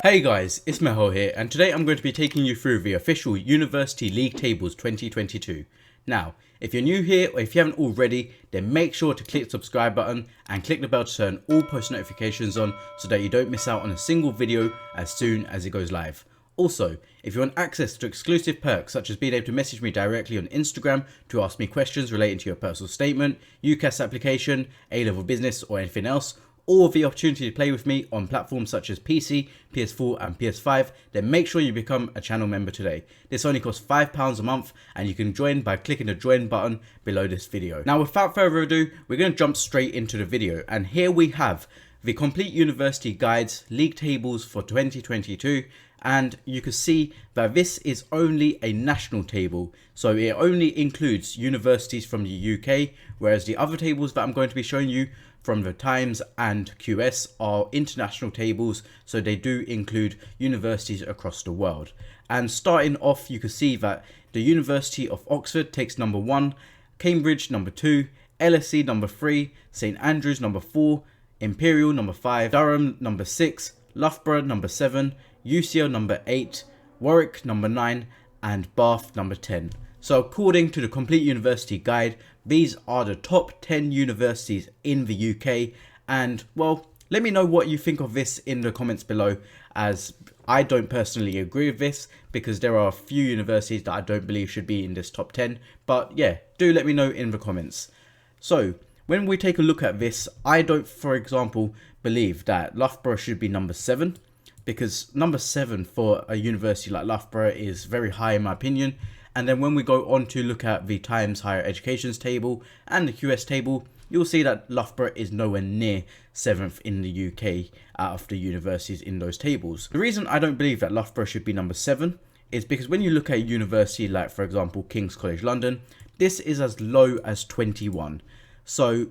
Hey guys, it's Mehul here, and today I'm going to be taking you through the official University League Tables 2022. Now, if you're new here or if you haven't already, then make sure to click the subscribe button and click the bell to turn all post notifications on so that you don't miss out on a single video as soon as it goes live. Also, if you want access to exclusive perks such as being able to message me directly on Instagram to ask me questions relating to your personal statement, UCAS application, A-level business or anything else, or the opportunity to play with me on platforms such as PC, PS4 and PS5, then make sure you become a channel member today. This only costs £5 a month and you can join by clicking the join button below this video. Now without further ado, we're going to jump straight into the video, and here we have the complete university guides, league tables for 2022, and you can see that this is only a national table, so it only includes universities from the UK, whereas the other tables that I'm going to be showing you from the Times and QS are international tables, so they do include universities across the world. And starting off, you can see that the University of Oxford takes number 1, Cambridge number 2, LSE number 3, St Andrews number 4, Imperial number 5, Durham number 6, Loughborough number 7, UCL number 8, Warwick number 9, and Bath number 10. So according to the Complete University Guide, these are the top 10 universities in the UK, and well, let me know what you think of this in the comments below, as I don't personally agree with this because there are a few universities that I don't believe should be in this top 10, but yeah, do let me know in the comments. So when we take a look at this, I don't, for example, believe that Loughborough should be number 7, because number 7 for a university like Loughborough is very high in my opinion. And then when we go on to look at the Times Higher Education's table and the QS table, you'll see that Loughborough is nowhere near 7th in the UK out of the universities in those tables. The reason I don't believe that Loughborough should be number 7 is because when you look at a university like, for example, King's College London, this is as low as 21. So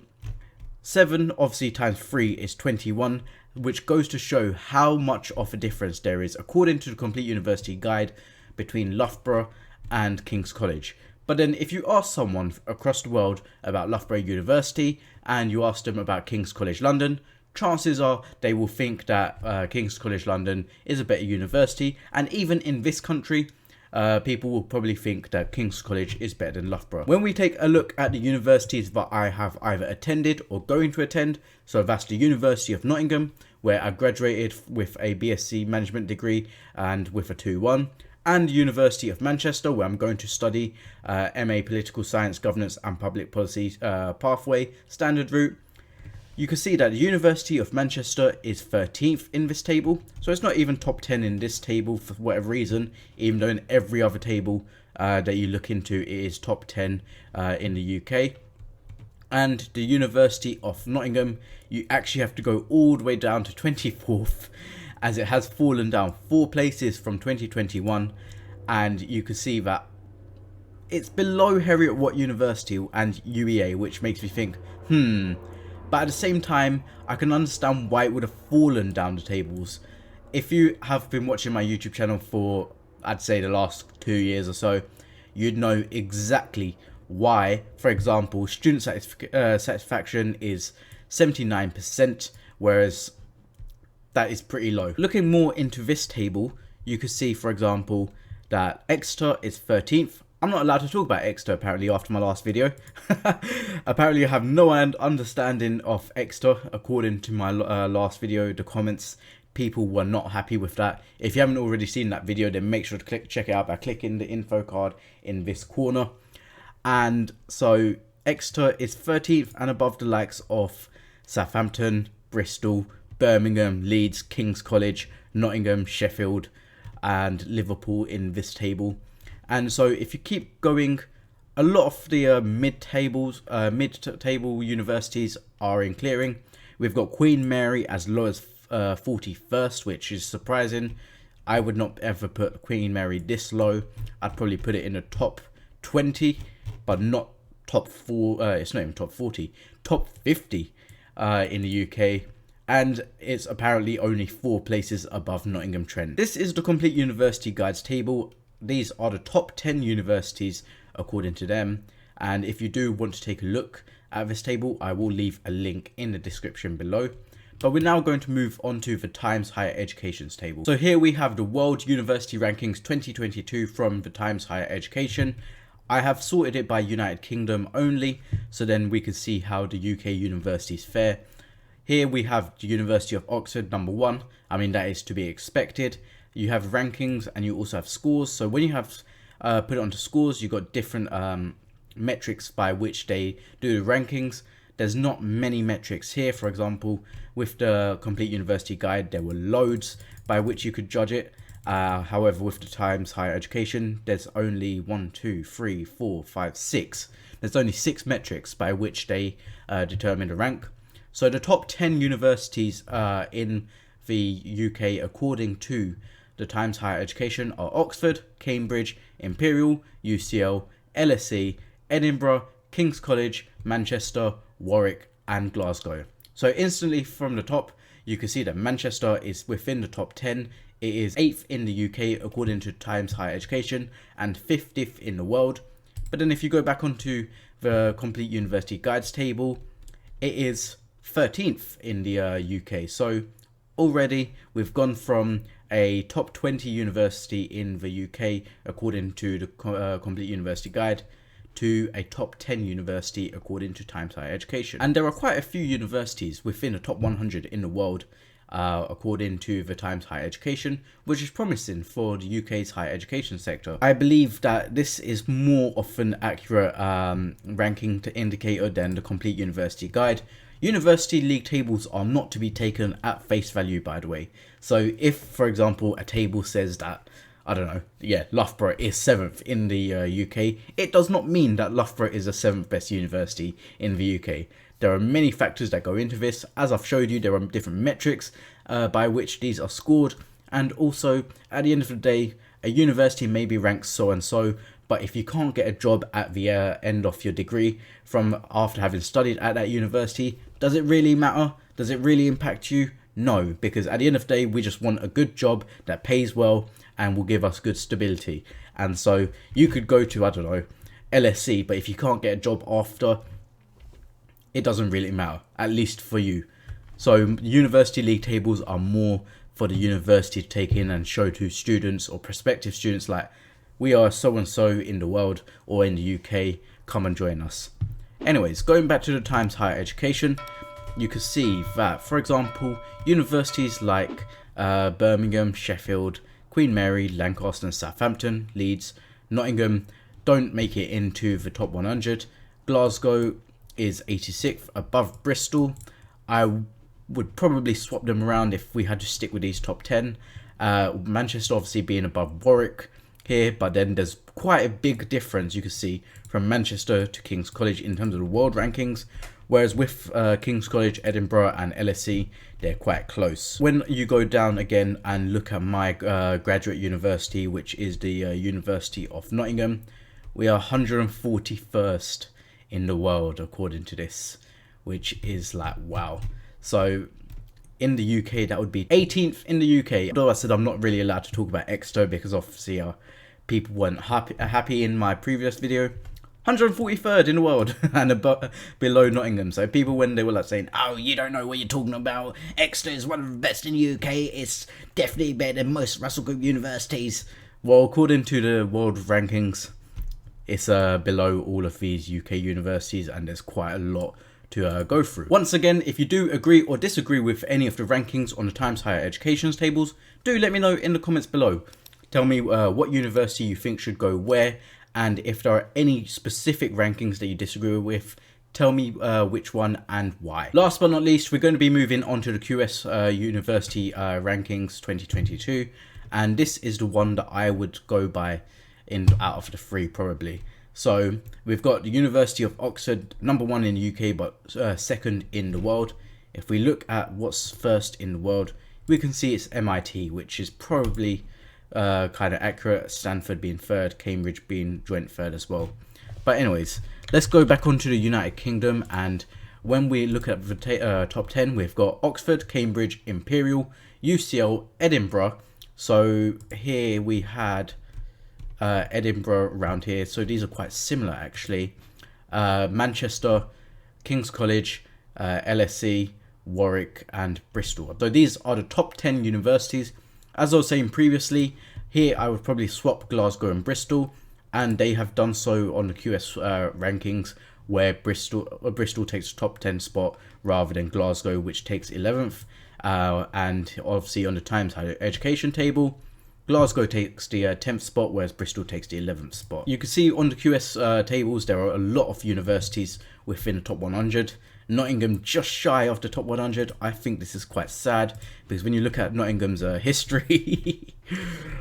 7 obviously times 3 is 21, which goes to show how much of a difference there is, according to the Complete University Guide, between Loughborough and King's College. But then if you ask someone across the world about Loughborough University and you ask them about King's College London, chances are they will think that King's College London is a better university, and even in this country, people will probably think that King's College is better than Loughborough. When we take a look at the universities that I have either attended or going to attend, so that's the University of Nottingham, where I graduated with a BSc Management degree and with a 2-1, and University of Manchester, where I'm going to study MA Political Science, Governance and Public Policy pathway standard route. You can see that the University of Manchester is 13th in this table, so it's not even top 10 in this table for whatever reason, even though in every other table that you look into it is top 10 in the UK. And the University of Nottingham, you actually have to go all the way down to 24th, as it has fallen down 4 places from 2021, and you can see that it's below Heriot-Watt University and UEA, which makes me think, but at the same time, I can understand why it would have fallen down the tables. If you have been watching my YouTube channel for, I'd say, the last 2 years or so, you'd know exactly why. For example, student satisfaction is 79%, whereas that is pretty low. Looking more into this table, you can see, for example, that Exeter is 13th. I'm not allowed to talk about Exeter apparently after my last video. Apparently I have no understanding of Exeter according to my last video. The comments, people were not happy with that. If you haven't already seen that video, then make sure to check it out by clicking the info card in this corner. And so Exeter is 13th and above the likes of Southampton, Bristol, Birmingham, Leeds, King's College, Nottingham, Sheffield and Liverpool in this table. And so if you keep going, a lot of the mid-table universities are in clearing. We've got Queen Mary as low as 41st, which is surprising. I would not ever put Queen Mary this low. I'd probably put it in the top 20, but not top 4. It's not even top 40, top 50 in the UK. And it's apparently only 4 places above Nottingham Trent. This is the Complete University Guides table. These are the top 10 universities according to them, and if you do want to take a look at this table, I will leave a link in the description below. But we're now going to move on to the Times Higher Education's table. So here we have the World University Rankings 2022 from the Times Higher Education. I have sorted it by United Kingdom only, so then we can see how the UK universities fare. Here we have the University of Oxford, number 1. I mean, that is to be expected. You have rankings and you also have scores. So when you have put it onto scores, you've got different metrics by which they do the rankings. There's not many metrics here. For example, with the Complete University Guide, there were loads by which you could judge it. However, with the Times Higher Education, there's only 1, 2, 3, 4, 5, 6. There's only 6 metrics by which they determine the rank. So the top 10 universities in the UK, according to the Times Higher Education, are Oxford, Cambridge, Imperial, UCL, LSE, Edinburgh, King's College, Manchester, Warwick and Glasgow. So instantly from the top, you can see that Manchester is within the top 10. It is 8th in the UK according to Times Higher Education and 50th in the world. But then if you go back onto the Complete University Guides table, it is 13th in the UK. So already we've gone from a top 20 university in the UK according to the Complete University Guide to a top 10 university according to Times Higher Education. And there are quite a few universities within the top 100 in the world according to the Times Higher Education, which is promising for the UK's higher education sector. I believe that this is more of an accurate ranking indicator than the Complete University Guide. University league tables are not to be taken at face value, by the way. So if, for example, a table says that, I don't know, yeah, Loughborough is 7th in the UK, it does not mean that Loughborough is the 7th best university in the UK. There are many factors that go into this. As I've showed you, there are different metrics by which these are scored. And also, at the end of the day, a university may be ranked so and so, but if you can't get a job at the end of your degree from after having studied at that university, does it really matter? Does it really impact you? No, because at the end of the day, we just want a good job that pays well and will give us good stability. And so you could go to, I don't know, LSE, but if you can't get a job after, it doesn't really matter, at least for you. So university league tables are more for the university to take in and show to students or prospective students like, we are so and so in the world or in the UK, come and join us. Anyways, going back to the Times Higher Education, you can see that, for example, universities like Birmingham, Sheffield, Queen Mary, Lancaster and Southampton, Leeds, Nottingham don't make it into the top 100. Glasgow is 86th above Bristol. I would probably swap them around if we had to stick with these top 10. Manchester obviously being above Warwick here, but then there's quite a big difference you can see from Manchester to King's College in terms of the world rankings, whereas with King's College, Edinburgh and LSE, they're quite close. When you go down again and look at my graduate university, which is the University of Nottingham, we are 141st in the world according to this, which is like, wow. So in the UK, that would be 18th in the UK. Although I said I'm not really allowed to talk about Exeter because obviously people weren't happy in my previous video. 143rd in the world and above, below Nottingham. So people, when they were like saying, oh, you don't know what you're talking about, Exeter is one of the best in the UK, it's definitely better than most Russell Group universities. Well, according to the world rankings, it's below all of these UK universities, and there's quite a lot to go through. Once again, if you do agree or disagree with any of the rankings on the Times Higher Education's tables, do let me know in the comments below. Tell me what university you think should go where, and if there are any specific rankings that you disagree with, tell me which one and why. Last but not least, we're going to be moving on to the QS University Rankings 2022, and this is the one that I would go by out of the three probably. So we've got the University of Oxford, number 1 in the UK, but 2nd in the world. If we look at what's first in the world, we can see it's MIT, which is probably kind of accurate. Stanford being 3rd, Cambridge being joint 3rd as well. But anyways, let's go back onto the United Kingdom, and when we look at the top 10, we've got Oxford, Cambridge, Imperial, UCL, Edinburgh. So here we had Edinburgh around here, so these are quite similar actually. Manchester, King's College, LSE, Warwick and Bristol. So these are the top 10 universities. As I was saying previously, here I would probably swap Glasgow and Bristol, and they have done so on the QS rankings, where Bristol takes the top 10 spot rather than Glasgow, which takes 11th. And obviously on the Times Higher Education table, Glasgow takes the 10th spot, whereas Bristol takes the 11th spot. You can see on the QS tables, there are a lot of universities within the top 100. Nottingham just shy of the top 100. I think this is quite sad, because when you look at Nottingham's history,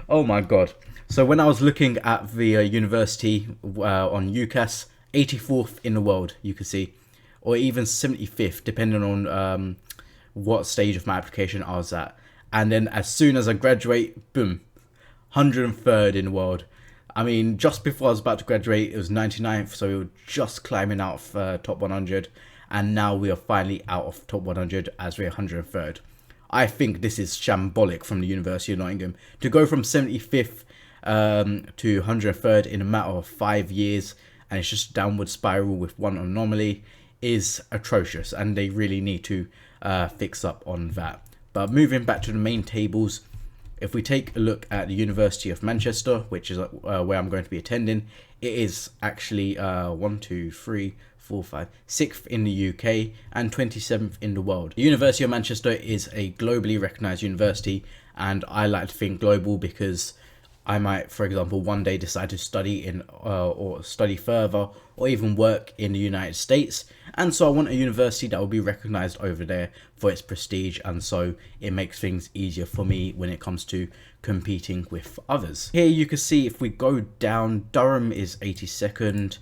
oh my god. So when I was looking at the university on UCAS, 84th in the world, you can see, or even 75th, depending on what stage of my application I was at. And then as soon as I graduate, boom, 103rd in the world. I mean, just before I was about to graduate, it was 99th, so we were just climbing out of top 100, and now we are finally out of top 100 as we're 103rd. I think this is shambolic from the University of Nottingham to go from 75th to 103rd in a matter of 5 years, and it's just downward spiral with one anomaly, is atrocious, and they really need to fix up on that. But moving back to the main tables, if we take a look at the University of Manchester, which is where I'm going to be attending, it is actually 6th in the UK and 27th in the world. The University of Manchester is a globally recognised university, and I like to think global because I might, for example, one day decide to study in or study further or even work in the United States, and so I want a university that will be recognised over there for its prestige, and so it makes things easier for me when it comes to competing with others. Here you can see, if we go down, Durham is 82nd,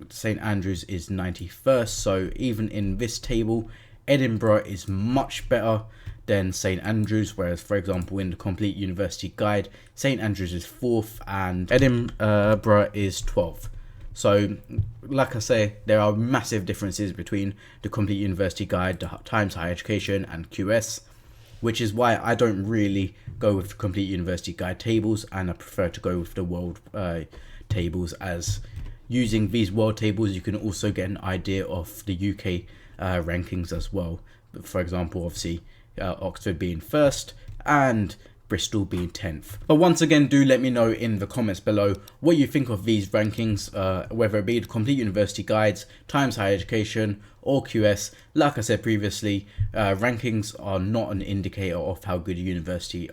St Andrews is 91st, so even in this table, Edinburgh is much better than St Andrews, whereas for example in the Complete University Guide, St Andrews is 4th and Edinburgh is 12th. So like I say, there are massive differences between the Complete University Guide, the Times Higher Education and QS, which is why I don't really go with the Complete University Guide tables, and I prefer to go with the world tables, as using these world tables you can also get an idea of the UK rankings as well. For example, obviously Oxford being 1st and Bristol being 10th. But once again, do let me know in the comments below what you think of these rankings, whether it be the Complete University Guides, Times Higher Education or QS. Like I said previously, rankings are not an indicator of how good a university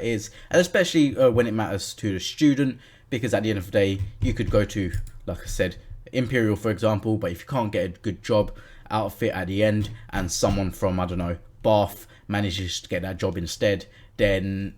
is, and especially when it matters to the student, because at the end of the day, you could go to, like I said, Imperial for example, but if you can't get a good job out of it at the end, and someone from, I don't know, Bath manages to get that job instead, then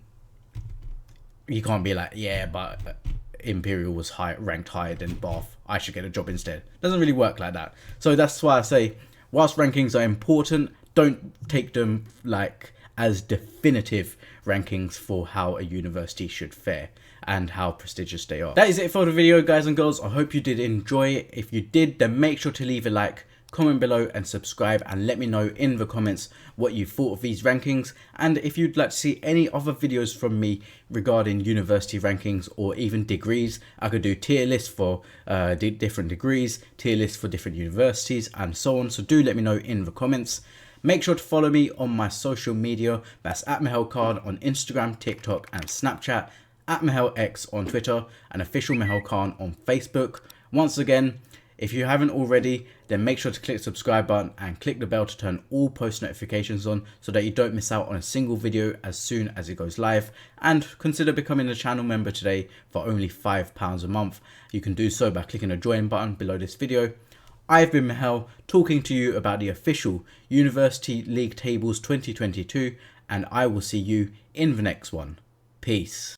you can't be like, yeah, but Imperial was ranked higher than Bath, I should get a job instead. Doesn't really work like that. So that's why I say, whilst rankings are important, don't take them like as definitive rankings for how a university should fare and how prestigious they are. That is it for the video, guys and girls. I hope you did enjoy it. If you did, then make sure to leave a like, comment below and subscribe, and let me know in the comments what you thought of these rankings, and if you'd like to see any other videos from me regarding university rankings or even degrees. I could do tier lists for different degrees, tier lists for different universities and so on, so do let me know in the comments. Make sure to follow me on my social media, that's at MahelKhan on Instagram, TikTok and Snapchat, at MahelX on Twitter, and official Mahel Khan on Facebook. Once again, if you haven't already, then make sure to click the subscribe button and click the bell to turn all post notifications on so that you don't miss out on a single video as soon as it goes live. And consider becoming a channel member today for only £5 a month. You can do so by clicking the join button below this video. I've been Mahel, talking to you about the official University League Tables 2022, and I will see you in the next one. Peace.